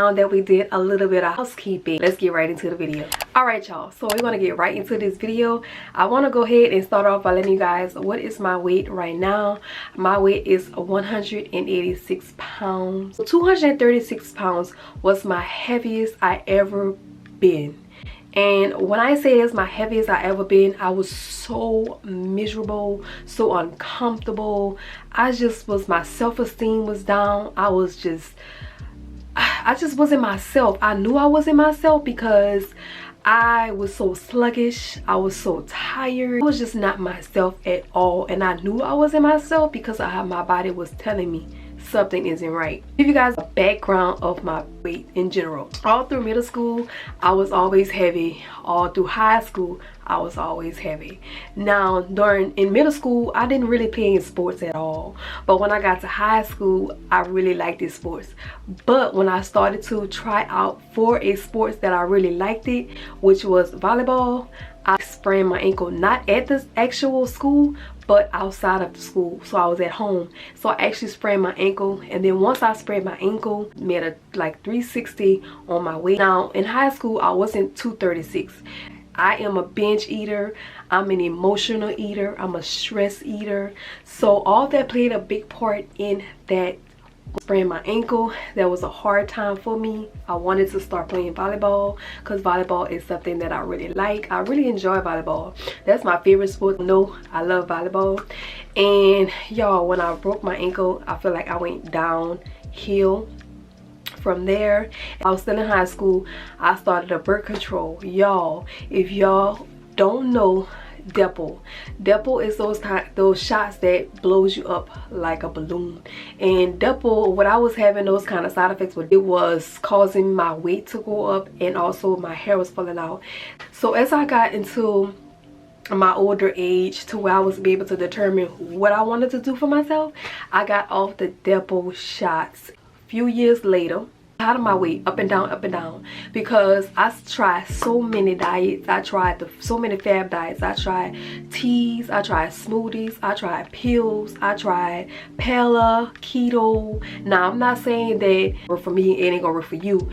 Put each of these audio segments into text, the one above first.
now that we did a little bit of housekeeping, let's get right into the video. All right, y'all, so we're gonna get right into this video. I want to go ahead and start off by letting you guys what is my weight right now. My weight is 186 pounds. 236 pounds was my heaviest I ever been. And when I say it's my heaviest I ever been, I was so miserable, so uncomfortable. My self-esteem was down. I just wasn't myself. I knew I wasn't myself because I was so sluggish. I was so tired. I was just not myself at all. And I knew I wasn't myself because my body was telling me something isn't right. Give you guys a background of my weight in general. All through middle school, I was always heavy. All through high school, I was always heavy. Now, in middle school, I didn't really play in sports at all. But when I got to high school, I really liked these sports. But when I started to try out for a sport that I really liked it, which was volleyball, I sprained my ankle, not at the actual school, but outside of the school. So I was at home, so I actually sprained my ankle. And then once I sprained my ankle, made a like 360 on my weight. Now in high school, I wasn't 236. I am a binge eater. I'm an emotional eater. I'm a stress eater. So all that played a big part in that. Sprained my ankle. That was a hard time for me. I wanted to start playing volleyball because volleyball is something that I really like. I really enjoy volleyball. That's my favorite sport. No, I love volleyball. And y'all, when I broke my ankle, I feel like I went downhill from there. I was still in high school. I started a birth control. Y'all, if y'all don't know Depo is those shots that blows you up like a balloon. And Depo, what I was having those kind of side effects with, it was causing my weight to go up and also my hair was falling out. So as I got into my older age to where I was able to determine what I wanted to do for myself, I got off the Depo shots. A few years later, out of my weight, up and down, because I tried so many diets. I tried so many fab diets. I tried teas, I tried smoothies, I tried pills, I tried paleo, keto. Now I'm not saying that work for me, it ain't gonna work for you.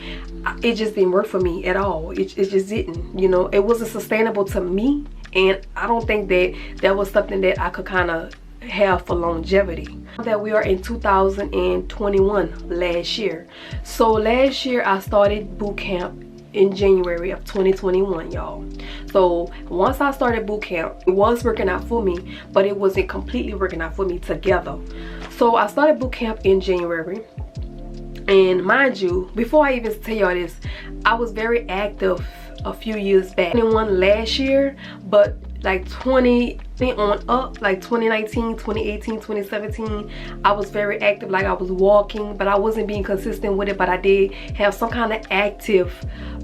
It just didn't work for me at all. It just didn't, you know. It wasn't sustainable to me, and I don't think that was something that I could kind of have for longevity. That we are in 2021, last year. So last year I started boot camp in January of 2021, y'all. So once I started boot camp, it was working out for me, but it wasn't completely working out for me together. So I started boot camp in January. And mind you, before I even tell y'all this, I was very active a few years back. 21 last year, but like 20 on up, like 2019, 2018, 2017, I was very active. Like I was walking, but I wasn't being consistent with it. But I did have some kind of active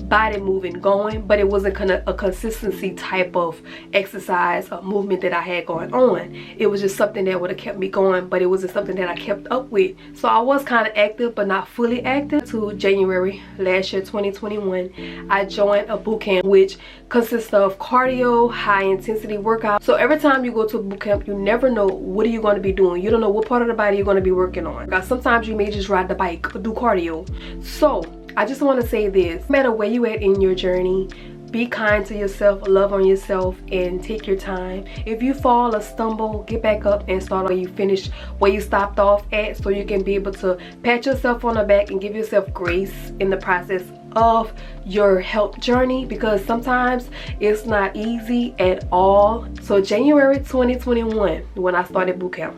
body moving going, but it wasn't kind of a consistency type of exercise or movement that I had going on. It was just something that would have kept me going, but it wasn't something that I kept up with. So I was kind of active, but not fully active. To January last year, 2021, I joined a boot camp which consists of cardio, high intensity workout. So every time you go to a boot camp, you never know what are you going to be doing. You don't know what part of the body you're going to be working on. Sometimes you may just ride the bike or do cardio. So I just want to say this: no matter where you at in your journey, be kind to yourself, love on yourself, and take your time. If you fall or stumble, get back up and start where you finished, where you stopped off at, so you can be able to pat yourself on the back and give yourself grace in the process of your health journey, because sometimes it's not easy at all. So January 2021, when I started boot camp,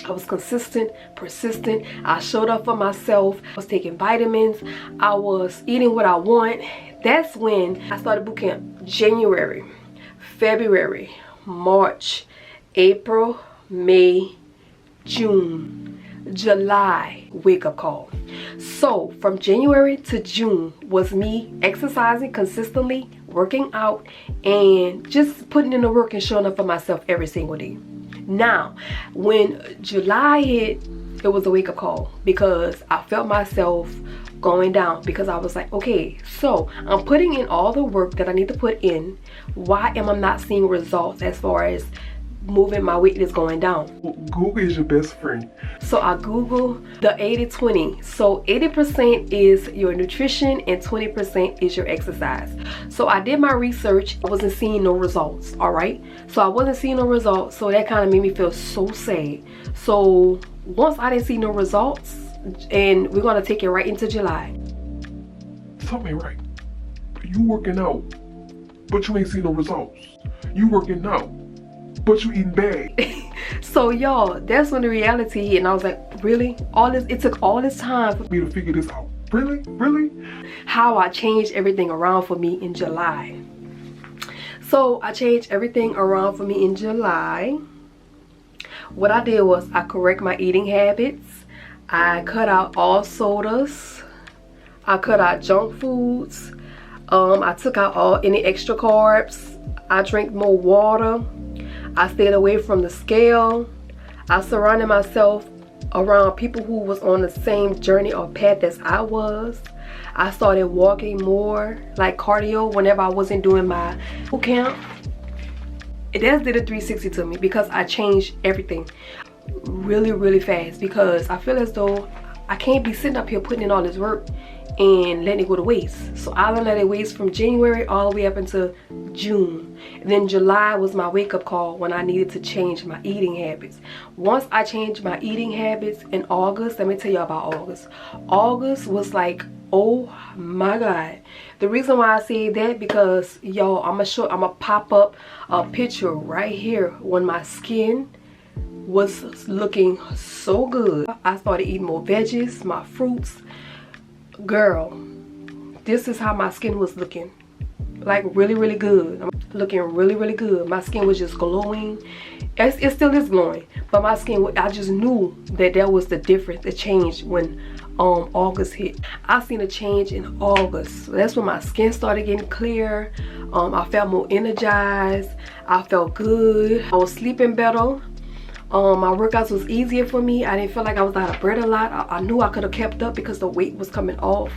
I was consistent, persistent. I showed up for myself. I was taking vitamins. I was eating what I want. That's when I started boot camp. January, February, March, April, May, June, July, wake up call. So from January to June was me exercising consistently, working out, and just putting in the work and showing up for myself every single day. Now, when July hit, it was a wake-up call, because I felt myself going down, because I was like, okay, so I'm putting in all the work that I need to put in. Why am I not seeing results as far as moving, my weight is going down. Google is your best friend. So I Google the 80-20. So 80% is your nutrition and 20% is your exercise. So I did my research. I wasn't seeing no results. All right. So I wasn't seeing no results. So that kind of made me feel so sad. So once I didn't see no results, and we're going to take it right into July. Something ain't right. You working out, but you ain't seen no results. You working out, but you eating bad. So y'all, that's when the reality hit, and I was like, really? It took all this time for me to figure this out. Really? How I changed everything around for me in July. So I changed everything around for me in July. What I did was I correct my eating habits. I cut out all sodas. I cut out junk foods. I took out any extra carbs. I drank more water. I stayed away from the scale. I surrounded myself around people who was on the same journey or path as I was. I started walking more, like cardio, whenever I wasn't doing my boot camp. It just did a 360 to me because I changed everything really fast, because I feel as though I can't be sitting up here putting in all this work and letting it go to waste. So I let it waste from January all the way up until June. And then July was my wake-up call when I needed to change my eating habits. Once I changed my eating habits in August, let me tell you about August. August was like, oh my God. The reason why I say that, because y'all, I'm gonna pop up a picture right here when my skin was looking so good. I started eating more veggies, my fruits. Girl, this is how my skin was looking. Like really good. I'm looking really good. My skin was just glowing. It still is glowing, but my skin, I just knew that was the difference, the change when August hit. I seen a change in August. That's when my skin started getting clear. I felt more energized. I felt good. I was sleeping better. My workouts was easier for me. I didn't feel like I was out of breath a lot. I knew I could have kept up because the weight was coming off.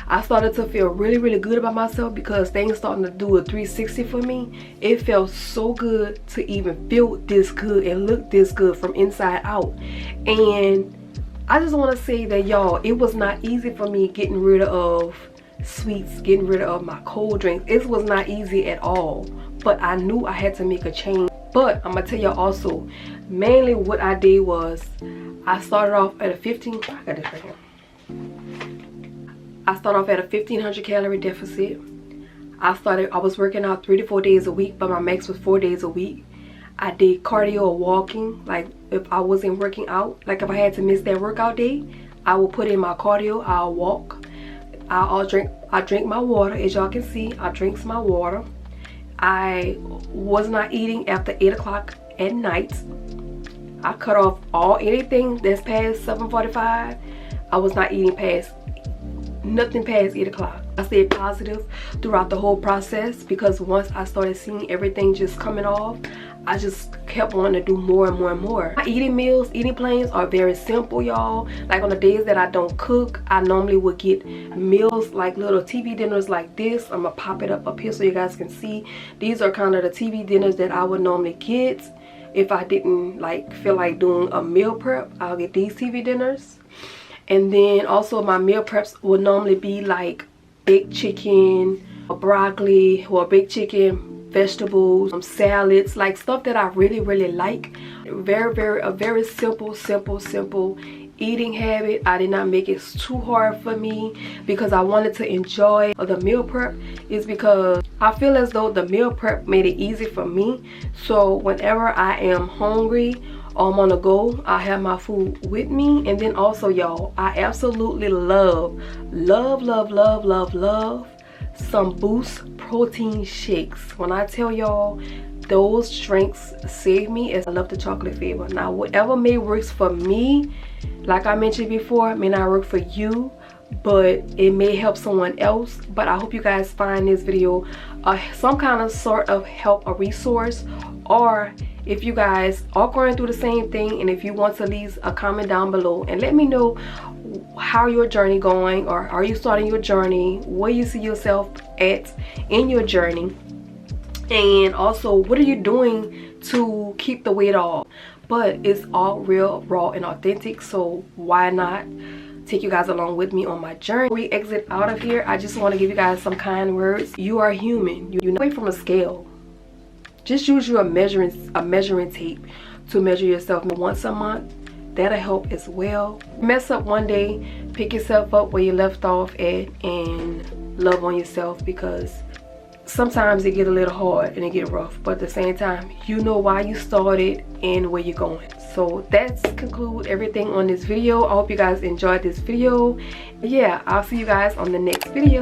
I started to feel really good about myself because things starting to do a 360 for me. It felt so good to even feel this good and look this good from inside out. And I just want to say that, y'all, it was not easy for me getting rid of sweets, getting rid of my cold drinks. It was not easy at all. But I knew I had to make a change. But I'm gonna tell y'all also, mainly what I did was I started off at a 1500 calorie deficit. I was working out 3 to 4 days a week, but my max was 4 days a week. I did cardio or walking. Like if I wasn't working out, like if I had to miss that workout day, I will put in my cardio, I'll walk. I drink my water. As y'all can see, I drink my water. I was not eating after 8 o'clock at night. I cut off anything that's past 7:45. I was not eating nothing past 8 o'clock. I stayed positive throughout the whole process, because once I started seeing everything just coming off, I just kept wanting to do more and more. My eating plans are very simple, y'all. Like on the days that I don't cook, I normally would get meals like little TV dinners like this. I'm gonna pop it up here so you guys can see. These are kind of the TV dinners that I would normally get. If I didn't feel like doing a meal prep, I'll get these TV dinners. And then also my meal preps would normally be like baked chicken, or broccoli, or baked chicken, vegetables, some salads, like stuff that I really like. A very simple eating habit. I did not make it too hard for me because I wanted to enjoy the meal prep. Is because I feel as though the meal prep made it easy for me. So whenever I am hungry or I'm on the go, I have my food with me. And then also, y'all, I absolutely love some Boost protein shakes. When I tell y'all, those drinks save me, as I love the chocolate flavor. Now whatever may works for me, like I mentioned before, may not work for you, but it may help someone else. But I hope you guys find this video some kind of sort of help, a resource, or if you guys are going through the same thing, and if you want to leave a comment down below and let me know how your journey going, or are you starting your journey, where you see yourself at in your journey, and also what are you doing to keep the weight off. But it's all real, raw, and authentic, so why not take you guys along with me on my journey. Before we exit out of here, I just want to give you guys some kind words. You are human. You're not away from a scale. Just use your measuring tape to measure yourself once a month. That'll help as well. Mess up one day, pick yourself up where you left off at, and love on yourself, because sometimes it get a little hard and it get rough, but at the same time, you know why you started and where you're going. So that's conclude everything on this video. I hope you guys enjoyed this video. Yeah, I'll see you guys on the next video.